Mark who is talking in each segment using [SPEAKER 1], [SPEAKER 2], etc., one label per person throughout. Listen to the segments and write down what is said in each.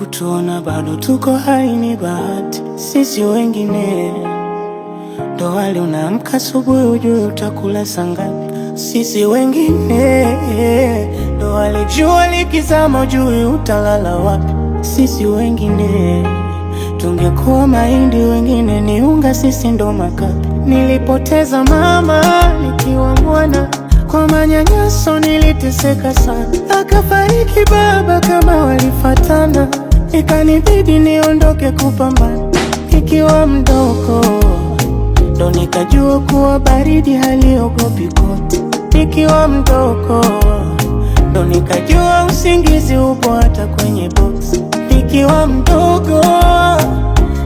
[SPEAKER 1] kutuona bado tuko hai ni bahati. Sisi wengine ndo wale unaamka asubuhi ujue utakula saa ngapi. Sisi wengine ndo wale jua likizama ujue utalala wapi. Sisi wengine tungekuwa mahindi, wengine ni unga, sisi ndo makapi. Nilipoteza mama nikiwa mwana, kwa manyanyaso niliteseka sana. Akafariki baba kama walifatana, ikanibidi niondoke kupambana. Nikiwa mdogo ndo nikajua kuwa baridi haliogopi koti. Nikiwa mdogo ndo nikajua usingizi upo hata kwenye box. Nikiwa mdogo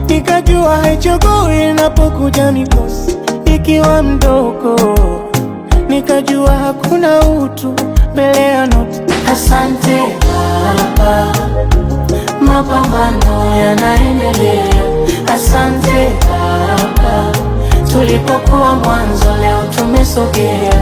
[SPEAKER 1] nikajua haichagui inapokuja mikosi. Nikiwa mdogo nikajua hakuna utu mbele ya noti. Asante Baba, mapambano yanaendelea. Asante Baba, tulipokuwa mwanzo leo tumesogea.